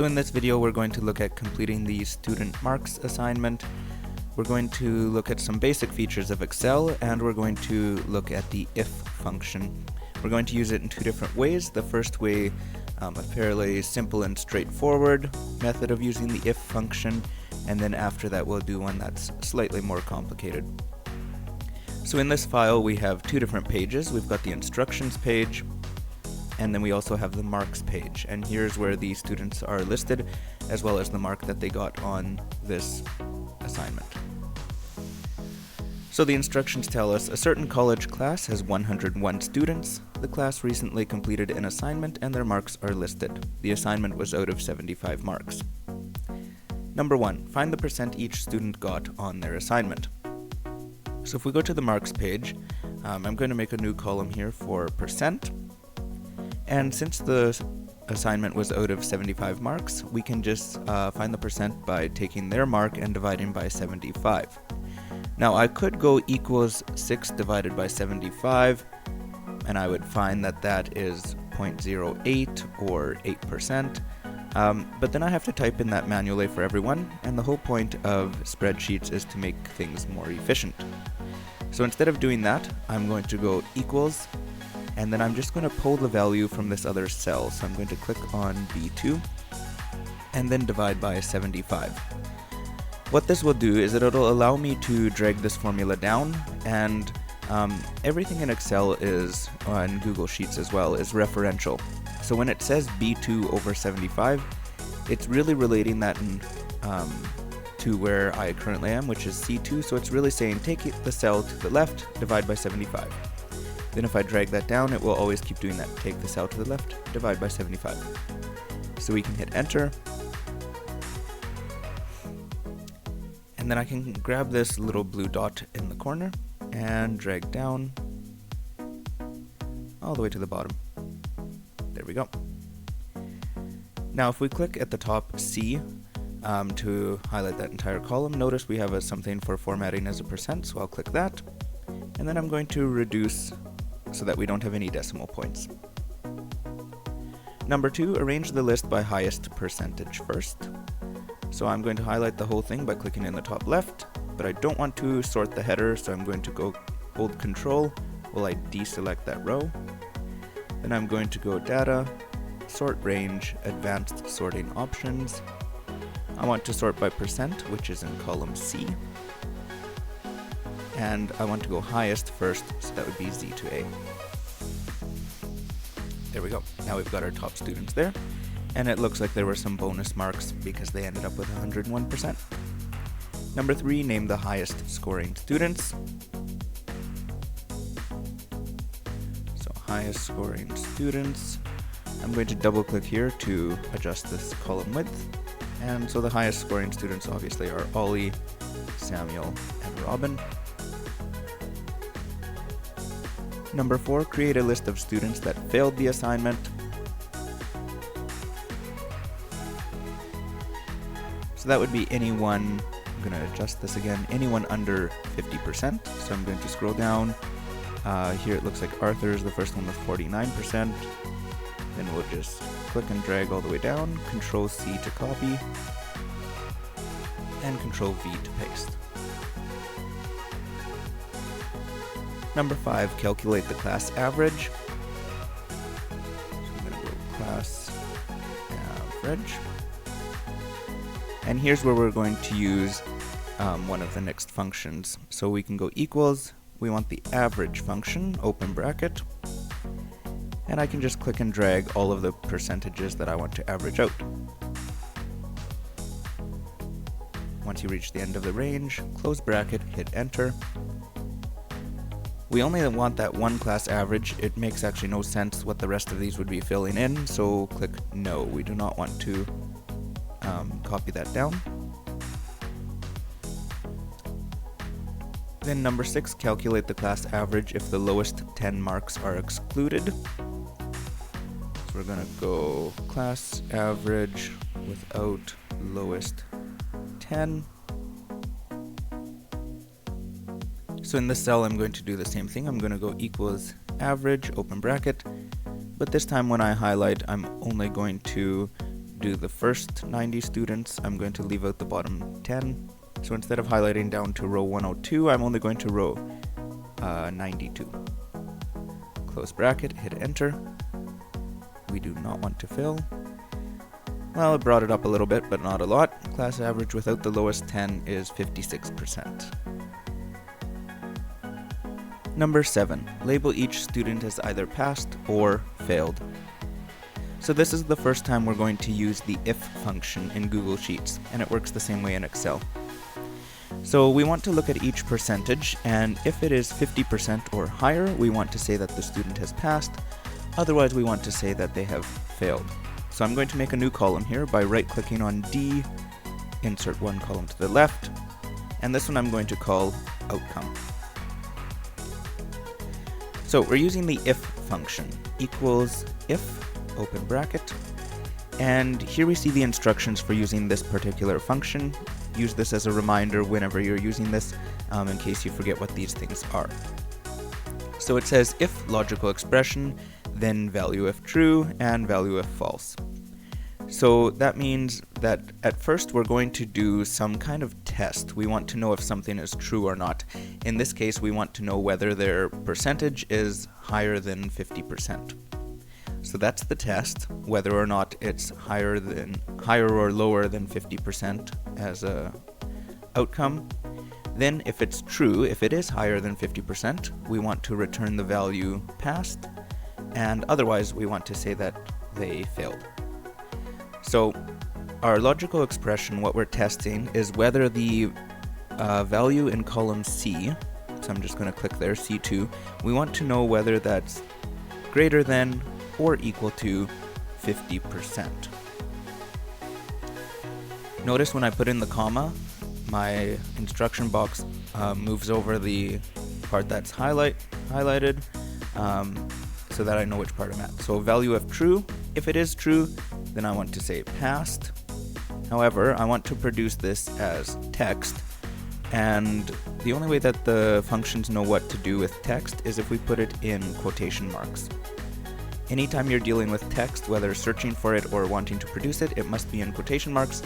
So in this video we're going to look at completing the student marks assignment. We're going to look at some basic features of Excel, and we're going to look at the IF function. We're going to use it in two different ways. The first way, a fairly simple and straightforward method of using the IF function, and then after that we'll do one that's slightly more complicated. So in this file we have two different pages. We've got the instructions page, and then we also have the marks page, and here's where the students are listed, as well as the mark that they got on this assignment. So the instructions tell us a certain college class has 101 students. The class recently completed an assignment and their marks are listed. The assignment was out of 75 marks. Number 1, find the percent each student got on their assignment. So if we go to the marks page, I'm going to make a new column here for percent. And since the assignment was out of 75 marks, we can just find the percent by taking their mark and dividing by 75. Now I could go equals 6 divided by 75, and I would find that that is 0.08 or 8%. But then I have to type in that manually for everyone, and the whole point of spreadsheets is to make things more efficient. So instead of doing that, I'm going to go equals, and then I'm just going to pull the value from this other cell. So I'm going to click on B2 and then divide by 75. What this will do is that it'll allow me to drag this formula down, and everything in Excel is, on Google Sheets as well, is referential. So when it says B2 over 75, it's really relating that to where I currently am, which is C2, so it's really saying take the cell to the left, divide by 75. Then if I drag that down, it will always keep doing that. Take the cell to the left, divide by 75. So we can hit enter. And then I can grab this little blue dot in the corner and drag down all the way to the bottom. There we go. Now if we click at the top C to highlight that entire column, notice we have something for formatting as a percent, so I'll click that. And then I'm going to reduce so that we don't have any decimal points. Number 2, arrange the list by highest percentage first. So I'm going to highlight the whole thing by clicking in the top left, but I don't want to sort the header, so I'm going to go hold Control while I deselect that row. Then I'm going to go Data, Sort Range, Advanced Sorting Options. I want to sort by percent, which is in column C. And I want to go highest first, so that would be Z to A. There we go. Now we've got our top students there, and it looks like there were some bonus marks because they ended up with 101%. Number 3, name the highest scoring students. So highest scoring students. I'm going to double click here to adjust this column width. And so the highest scoring students obviously are Ollie, Samuel, and Robin. Number 4, create a list of students that failed the assignment. So that would be anyone, I'm going to adjust this again, anyone under 50%. So I'm going to scroll down. Here it looks like Arthur is the first one with 49%. Then we'll just click and drag all the way down, Control C to copy, and Control V to paste. Number 5, calculate the class average. So I'm going to go class average. And here's where we're going to use one of the next functions. So we can go equals, we want the average function, open bracket, and I can just click and drag all of the percentages that I want to average out. Once you reach the end of the range, close bracket, hit enter. We only want that one class average. It makes actually no sense what the rest of these would be filling in, so click no. We do not want to copy that down. Then number 6, calculate the class average if the lowest 10 marks are excluded. So we're going to go class average without lowest 10. So in this cell I'm going to do the same thing. I'm going to go equals average, open bracket, but this time when I highlight I'm only going to do the first 90 students, I'm going to leave out the bottom 10. So instead of highlighting down to row 102, I'm only going to row 92. Close bracket, hit enter. We do not want to fill. Well, it brought it up a little bit, but not a lot. Class average without the lowest 10 is 56%. Number 7. Label each student as either passed or failed. So this is the first time we're going to use the IF function in Google Sheets, and it works the same way in Excel. So we want to look at each percentage, and if it is 50% or higher, we want to say that the student has passed. Otherwise, we want to say that they have failed. So I'm going to make a new column here by right-clicking on D, insert one column to the left, and this one I'm going to call outcome. So we're using the if function, equals if, open bracket, and here we see the instructions for using this particular function. Use this as a reminder whenever you're using this, in case you forget what these things are. So it says if logical expression, then value if true, and value if false. So that means that at first we're going to do some kind of test. We want to know if something is true or not. In this case, we want to know whether their percentage is higher than 50%. So that's the test, whether or not it's higher or lower than 50% as a outcome. Then if it's true, if it is higher than 50%, we want to return the value passed, and otherwise we want to say that they failed. So our logical expression, what we're testing is whether the value in column C, so I'm just going to click there, C2, we want to know whether that's greater than or equal to 50%. Notice when I put in the comma, my instruction box moves over the part that's highlighted so that I know which part I'm at. So value if true, if it is true, then I want to say passed. However, I want to produce this as text, and the only way that the functions know what to do with text is if we put it in quotation marks. Anytime you're dealing with text, whether searching for it or wanting to produce it, it must be in quotation marks,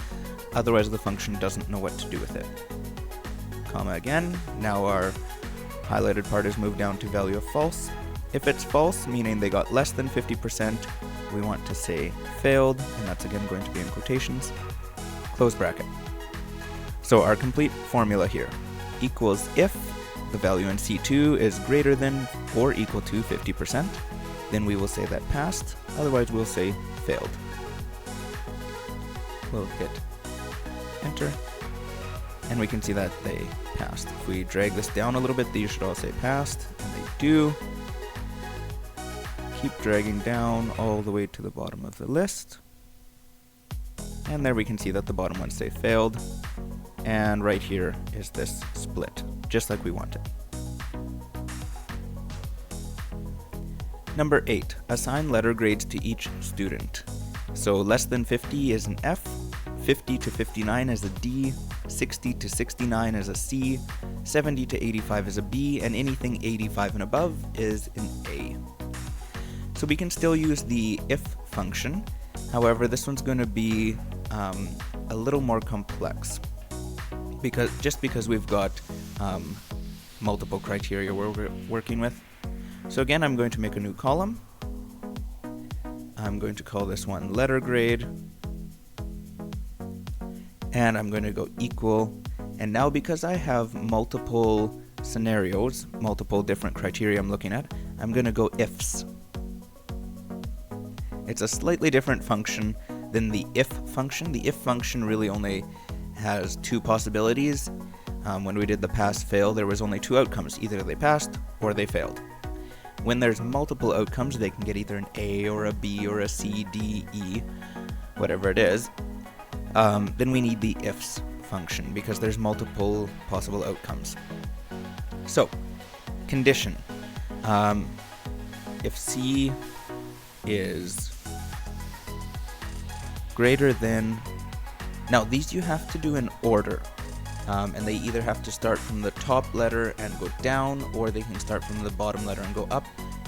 otherwise the function doesn't know what to do with it. Comma again, now our highlighted part is moved down to value of false. If it's false, meaning they got less than 50%, we want to say failed, and that's again going to be in quotations, close bracket. So our complete formula here equals if the value in C2 is greater than or equal to 50%, then we will say that passed, otherwise we'll say failed. We'll hit enter, and we can see that they passed. If we drag this down a little bit, these should all say passed, and they do. Keep dragging down all the way to the bottom of the list, and there we can see that the bottom ones say failed, and right here is this split, just like we wanted. Number 8, assign letter grades to each student. So less than 50 is an F, 50 to 59 is a D, 60 to 69 is a C, 70 to 85 is a B, and anything 85 and above is an A. So we can still use the if function, however this one's going to be a little more complex, because we've got multiple criteria we're working with. So again, I'm going to make a new column. I'm going to call this one letter grade, and I'm going to go equal. And now because I have multiple scenarios, multiple different criteria I'm looking at, I'm going to go ifs. It's a slightly different function than the if function. The if function really only has two possibilities. When we did the pass fail, there was only two outcomes. Either they passed or they failed. When there's multiple outcomes, they can get either an A or a B or a C, D, E, whatever it is. Then we need the ifs function because there's multiple possible outcomes. So, condition. If C is greater than... Now, these you have to do in order. And they either have to start from the top letter and go down, or they can start from the bottom letter and go up.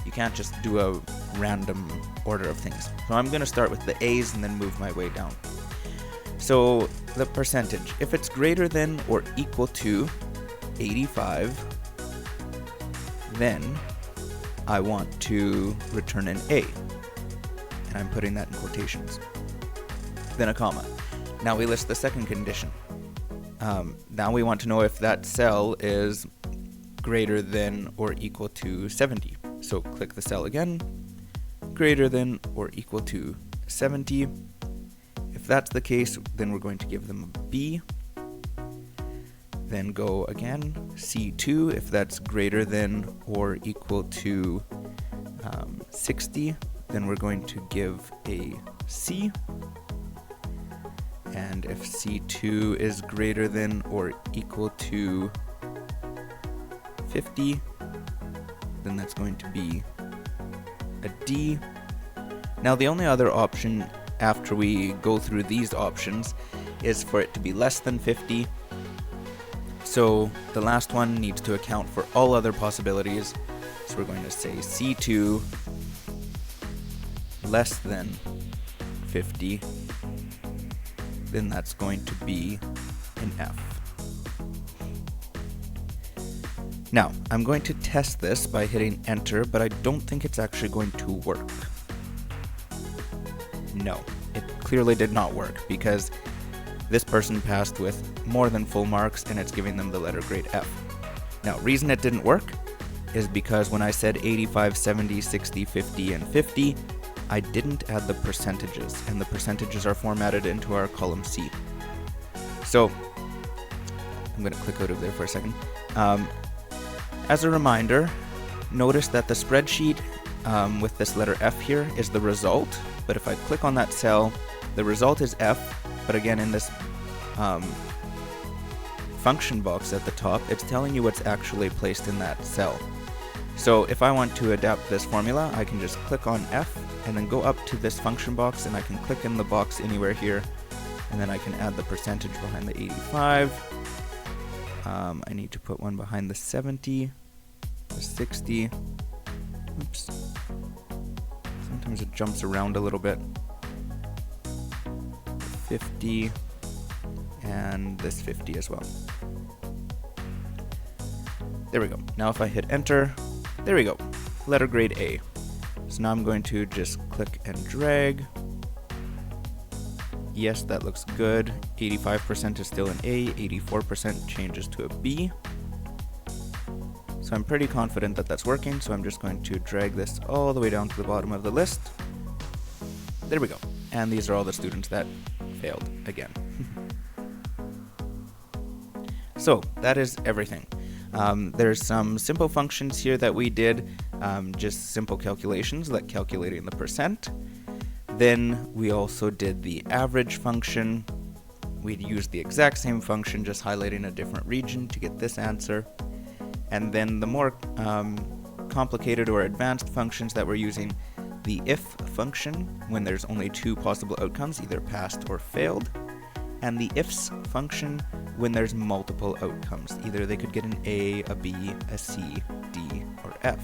You can't just do a random order of things. So I'm going to start with the A's and then move my way down. So the percentage, if it's greater than or equal to 85, then I want to return an A. And I'm putting that in quotations. Then a comma. Now we list the second condition. Now we want to know if that cell is greater than or equal to 70. So click the cell again, greater than or equal to 70. If that's the case, then we're going to give them a B. Then go again, C2, if that's greater than or equal to 60, then we're going to give a C. And if C2 is greater than or equal to 50, then that's going to be a D. Now the only other option after we go through these options is for it to be less than 50. So the last one needs to account for all other possibilities. So we're going to say C2 less than 50. Then that's going to be an F. Now, I'm going to test this by hitting enter, but I don't think it's actually going to work. No, it clearly did not work because this person passed with more than full marks and it's giving them the letter grade F. Now, reason it didn't work is because when I said 85, 70, 60, 50, and 50, I didn't add the percentages, and the percentages are formatted into our column C. So, I'm going to click out of there for a second. As a reminder, notice that the spreadsheet with this letter F here is the result, but if I click on that cell, the result is F, but again in this function box at the top, it's telling you what's actually placed in that cell. So if I want to adapt this formula, I can just click on F and then go up to this function box, and I can click in the box anywhere here, and then I can add the percentage behind the 85. I need to put one behind the 70, the 60. Oops. Sometimes it jumps around a little bit. 50, and this 50 as well. There we go. Now if I hit enter, there we go. Letter grade A. So now I'm going to just click and drag. Yes, that looks good. 85% is still an A, 84% changes to a B. So I'm pretty confident that that's working, so I'm just going to drag this all the way down to the bottom of the list. There we go. And these are all the students that failed again. So that is everything. There's some simple functions here that we did, just simple calculations like calculating the percent. Then we also did the average function. We'd used the exact same function, just highlighting a different region to get this answer. And then the more complicated or advanced functions that we're using, the if function, when there's only two possible outcomes, either passed or failed, and the ifs function when there's multiple outcomes, either they could get an A, a B, a C, D, or F.